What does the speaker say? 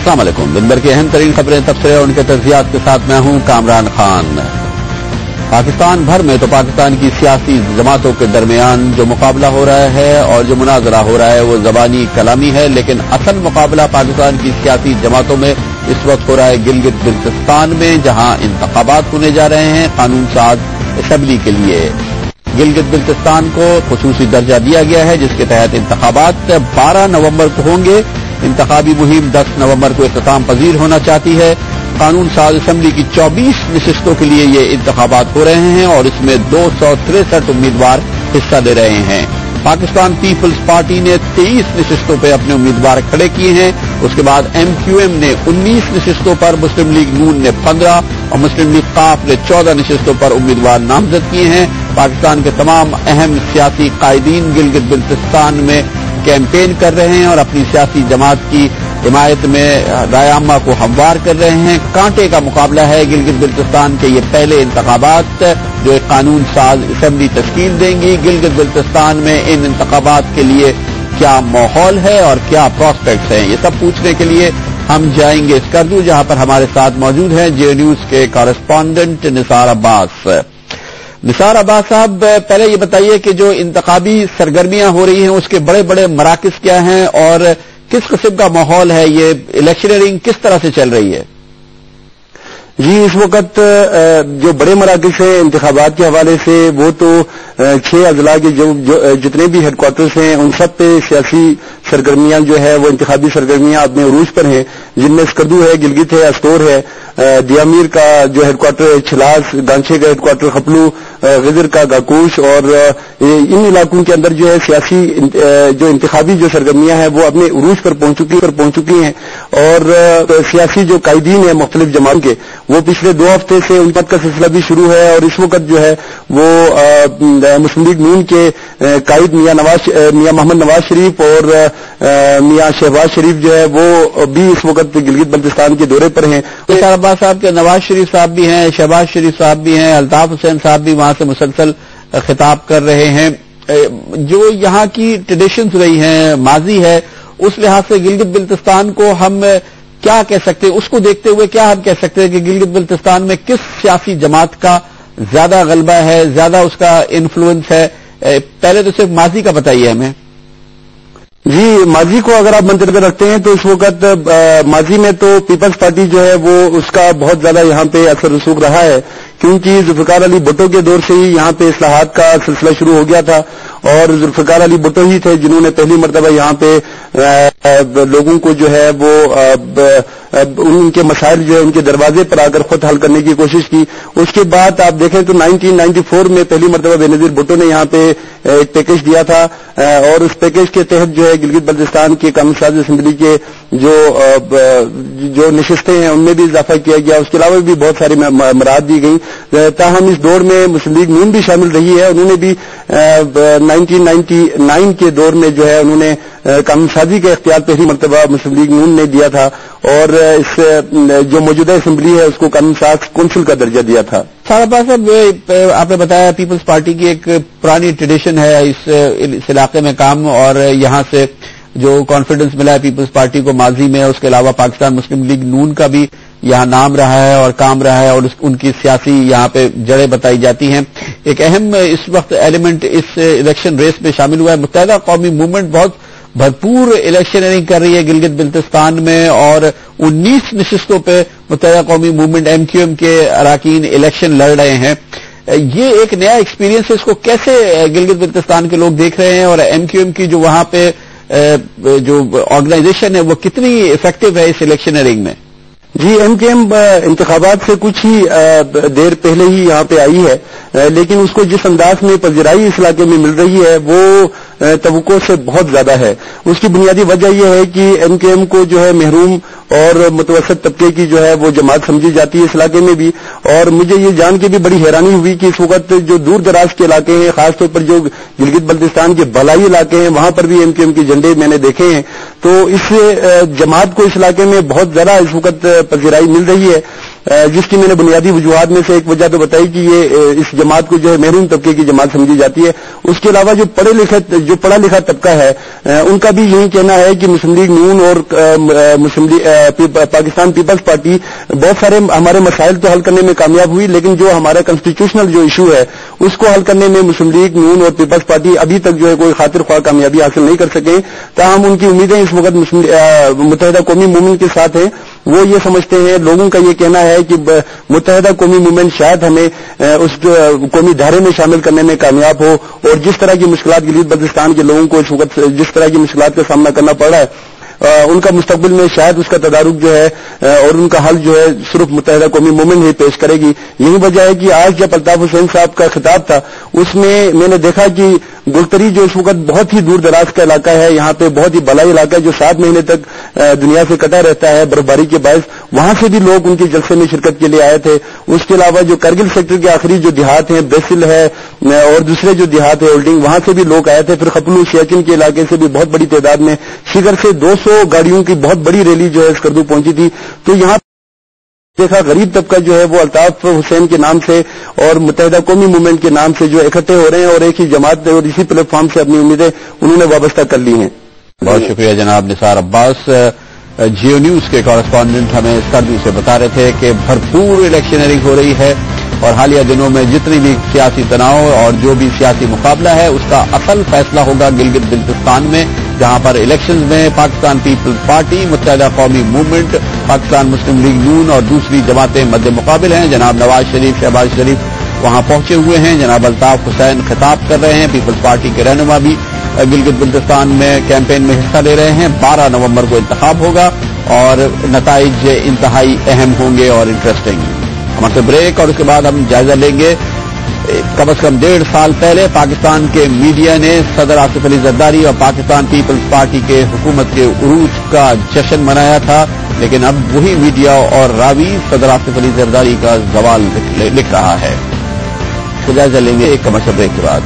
السلام علیکم۔ دن بھر کی اہم ترین خبریں، تبصرے اور ان کے تجزیات کے ساتھ میں ہوں کامران خان۔ پاکستان بھر میں تو پاکستان کی سیاسی جماعتوں کے درمیان جو مقابلہ ہو رہا ہے اور جو مناظرہ ہو رہا ہے وہ زبانی کلامی ہے، لیکن اصل مقابلہ پاکستان کی سیاسی جماعتوں میں اس وقت ہو رہا ہے گلگت بلتستان میں، جہاں انتخابات ہونے جا رہے ہیں قانون ساز اسمبلی کے لیے۔ گلگت بلتستان کو خصوصی درجہ دیا گیا ہے، جس کے تحت انتخابات 12 نومبر کو ہوں گے۔ انتخابی مہم 10 نومبر کو اختتام پذیر ہونا چاہتی ہے۔ قانون ساز اسمبلی کی 24 نشستوں کے لیے یہ انتخابات ہو رہے ہیں اور اس میں 263 امیدوار حصہ لے رہے ہیں۔ پاکستان پیپلز پارٹی نے 23 نشستوں پہ اپنے امیدوار کھڑے کیے ہیں۔ اس کے بعد MQM نے 19 نشستوں پر، مسلم لیگ نون نے 15 اور مسلم لیگ قاف نے 14 نشستوں پر امیدوار نامزد کیے ہیں۔ پاکستان کے تمام اہم سیاسی قائدین گلگت بلتستان میں کیمپین کر رہے ہیں اور اپنی سیاسی جماعت کی حمایت میں رائے عامہ کو ہموار کر رہے ہیں۔ کانٹے کا مقابلہ ہے گلگت بلتستان کے یہ پہلے انتخابات جو ایک قانون ساز اسمبلی تشکیل دیں گی۔ گلگت بلتستان میں ان انتخابات کے لیے کیا ماحول ہے اور کیا پراسپیکٹس ہیں، یہ سب پوچھنے کے لیے ہم جائیں گے اسکردو، جہاں پر ہمارے ساتھ موجود ہیں جے نیوز کے کارسپونڈنٹ نثار عباس۔ نثار عباس صاحب، پہلے یہ بتائیے کہ جو انتخابی سرگرمیاں ہو رہی ہیں اس کے بڑے بڑے مراکز کیا ہیں اور کس قسم کا ماحول ہے، یہ الیکشنئرنگ کس طرح سے چل رہی ہے؟ جی، اس وقت جو بڑے مراکز ہیں انتخابات کے حوالے سے، وہ تو 6 اضلاع کے جتنے بھی ہیڈ کوارٹرز ہیں ان سب پہ سیاسی سرگرمیاں جو ہے وہ انتخابی سرگرمیاں اپنے عروج پر ہیں، جن میں اسکردو ہے، گلگت ہے، استور ہے، دیامیر کا جو ہیڈ کوارٹر ہے چھلاس، گانچے کا ہیڈ کوارٹر خپلو، غدر کا گاکوش، اور ان علاقوں کے اندر جو ہے سیاسی جو انتخابی جو سرگرمیاں ہیں وہ اپنے عروج پر پہنچ چکی ہیں۔ اور سیاسی جو قائدین ہیں مختلف جماعت کے، وہ پچھلے 2 ہفتے سے ان کا سلسلہ بھی شروع ہے اور اس وقت جو ہے وہ مسلم لیگ نون کے قائد میاں محمد نواز شریف اور میاں شہباز شریف جو ہے وہ بھی اس وقت گلگت بلتستان کے دورے پر ہیں۔ نثار عباس صاحب کے نواز شریف صاحب بھی ہیں، شہباز شریف صاحب بھی ہیں، الطاف حسین صاحب بھی وہاں سے مسلسل خطاب کر رہے ہیں۔ جو یہاں کی ٹریڈیشنز رہی ہیں، ماضی ہے، اس لحاظ سے گلگت بلتستان کو ہم کیا کہہ سکتے ہیں، اس کو دیکھتے ہوئے کیا ہم کہہ سکتے ہیں کہ گلگت بلتستان میں کس سیاسی جماعت کا زیادہ غلبہ ہے، زیادہ اس کا انفلوئنس ہے؟ پہلے تو صرف ماضی کا بتائیے ہمیں۔ جی، ماضی کو اگر آپ منتظر رکھتے ہیں تو اس وقت ماضی میں تو پیپلز پارٹی جو ہے وہ اس کا بہت زیادہ یہاں پہ اثر رسوخ رہا ہے، کیونکہ ذوالفقار علی بھٹو کے دور سے ہی یہاں پہ اصلاحات کا سلسلہ شروع ہو گیا تھا اور ذوالفقار علی بھٹو ہی تھے جنہوں نے پہلی مرتبہ یہاں پہ لوگوں کو جو ہے وہ ان کے مسائل جو ہے ان کے دروازے پر آ کر خود حل کرنے کی کوشش کی۔ اس کے بعد آپ دیکھیں تو 1994 میں پہلی مرتبہ بے نظیر بھٹو نے یہاں پہ ایک پیکج دیا تھا اور اس پیکج کے تحت جو ہے گلگت بلتستان کے قانون ساز اسمبلی کے جو نشستیں ہیں ان میں بھی اضافہ کیا گیا۔ اس کے علاوہ بھی بہت ساری مراحت دی گئی، تاہم اس دور میں مسلم لیگ نون بھی شامل رہی ہے۔ انہوں نے بھی 1999 کے دور میں جو ہے انہوں نے قانون سازی کا اختیار پہلی مرتبہ مسلم لیگ نون نے دیا تھا اور اس جو موجودہ اسمبلی ہے اس کو قانون ساز کونسل کا درجہ دیا تھا۔ صاحب آپ نے بتایا پیپلز پارٹی کی ایک پرانی ٹریڈیشن ہے اس علاقے میں کام، اور یہاں سے جو کانفیڈنس ملا ہے پیپلز پارٹی کو ماضی میں، اس کے علاوہ پاکستان مسلم لیگ نون کا بھی یہاں نام رہا ہے اور کام رہا ہے اور ان کی سیاسی یہاں پہ جڑیں بتائی جاتی ہیں۔ ایک اہم اس وقت ایلیمنٹ اس الیکشن ریس میں شامل ہوا ہے، متحدہ قومی موومنٹ بہت بھرپور الیکشنئرنگ کر رہی ہے گلگت بلتستان میں اور 19 نشستوں پہ متحدہ قومی موومنٹ MQM کے اراکین الیکشن لڑ رہے ہیں۔ یہ ایک نیا ایکسپیرینس ہے، اس کو کیسے گلگت بلتستان کے لوگ دیکھ رہے ہیں اور MQM کی جو وہاں پہ جو آرگنائزیشن ہے وہ کتنی افیکٹو ہے اس الیکشنئرنگ میں؟ جی، MQM انتخابات سے کچھ ہی دیر پہلے ہی یہاں پہ آئی ہے، لیکن اس کو جس انداز میں پذیرائی اس علاقے میں مل رہی ہے وہ توقع سے بہت زیادہ ہے۔ اس کی بنیادی وجہ یہ ہے کہ MQM کو جو ہے محروم اور متوسط طبقے کی جو ہے وہ جماعت سمجھی جاتی ہے اس علاقے میں بھی، اور مجھے یہ جان کے بھی بڑی حیرانی ہوئی کہ اس وقت جو دور دراز کے علاقے ہیں، خاص طور پر جو گلگت بلتستان کے بالائی علاقے ہیں، وہاں پر بھی MQM کے جھنڈے میں نے دیکھے ہیں، تو اس جماعت کو اس علاقے میں بہت زیادہ اس وقت پذیرائی مل رہی ہے۔ جس کی میں نے بنیادی وجوہات میں سے ایک وجہ تو بتائی کہ یہ اس جماعت کو جو ہے محروم طبقے کی جماعت سمجھی جاتی ہے. اس کے علاوہ جو پڑھا لکھا طبقہ ہے ان کا بھی یہی کہنا ہے کہ مسلم لیگ نون اور پاکستان پیپلز پارٹی بہت سارے ہمارے مسائل تو حل کرنے میں کامیاب ہوئی، لیکن جو ہمارا کنسٹیٹیوشنل جو ایشو ہے اس کو حل کرنے میں مسلم لیگ نون اور پیپلز پارٹی ابھی تک جو ہے کوئی خاطر خواہ کامیابی حاصل نہیں کر سکے. تاہم ان کی امیدیں اس وقت متحدہ قومی موومنٹ کے ساتھ ہیں. وہ یہ سمجھتے ہیں، لوگوں کا یہ کہنا ہے کہ متحدہ قومی موومنٹ شاید ہمیں اس قومی دھارے میں شامل کرنے میں کامیاب ہو، اور جس طرح کی مشکلات گلیت بلتستان کے لوگوں کو اس وقت جس طرح کی مشکلات کا سامنا کرنا پڑ رہا ہے ان کا مستقبل میں شاید اس کا تدارک جو ہے اور ان کا حل جو ہے صرف متحدہ قومی موومنٹ ہی پیش کرے گی. یہی وجہ ہے کہ آج جب الطاف حسین صاحب کا خطاب تھا اس میں نے دیکھا کہ گلتری جو اس وقت بہت ہی دور دراز کا علاقہ ہے، یہاں پہ بہت ہی بلائی علاقہ ہے جو 7 مہینے تک دنیا سے کٹا رہتا ہے برفباری کے باعث، وہاں سے بھی لوگ ان کے جلسے میں شرکت کے لیے آئے تھے. اس کے علاوہ جو کرگل سیکٹر کے آخری جو دیہات ہیں بیسل ہے اور دوسرے جو دیہات ہے ہولڈنگ، وہاں سے بھی لوگ آئے تھے. پھر خپلو سیاچن کے علاقے سے بھی بہت بڑی تعداد میں شگر سے 200 گاڑیوں کی بہت بڑی ریلی جو ہے اسکردو پہنچی تھی. تو یہاں دیکھا غریب طبقہ جو ہے وہ الطاف حسین کے نام سے اور متحدہ قومی موومنٹ کے نام سے جو اکٹھے ہو رہے ہیں اور ایک ہی جماعت اور اسی پلیٹ فارم سے اپنی امیدیں انہوں نے وابستہ کر لی ہیں. بہت شکریہ جناب نثار عباس. جیو نیوز کے کارسپونڈنٹ ہمیں سردی سے بتا رہے تھے کہ بھرپور الیکشنئرنگ ہو رہی ہے اور حالیہ دنوں میں جتنی بھی سیاسی تناؤ اور جو بھی سیاسی مقابلہ ہے اس کا اصل فیصلہ ہوگا گلگت بلتستان میں، جہاں پر الیکشنز میں پاکستان پیپلز پارٹی، متحدہ قومی موومنٹ، پاکستان مسلم لیگ نون اور دوسری جماعتیں مد مقابل ہیں. جناب نواز شریف، شہباز شریف وہاں پہنچے ہوئے ہیں. جناب الطاف حسین خطاب کر رہے ہیں. پیپلز پارٹی کے رہنما بھی گلگت بلتستان میں کیمپین میں حصہ لے رہے ہیں. 12 نومبر کو انتخاب ہوگا اور نتائج انتہائی اہم ہوں گے اور انٹرسٹنگ. ہمارے بریک اور اس کے بعد ہم جائزہ لیں گے. کم از کم 1.5 سال پہلے پاکستان کے میڈیا نے صدر آصف علی زرداری اور پاکستان پیپلز پارٹی کے حکومت کے عروج کا جشن منایا تھا، لیکن اب وہی میڈیا اور راوی صدر آصف علی زرداری کا زوال لکھ رہا ہے. تو جائزہ لیں گے ایک کمرشل بریک کے بعد.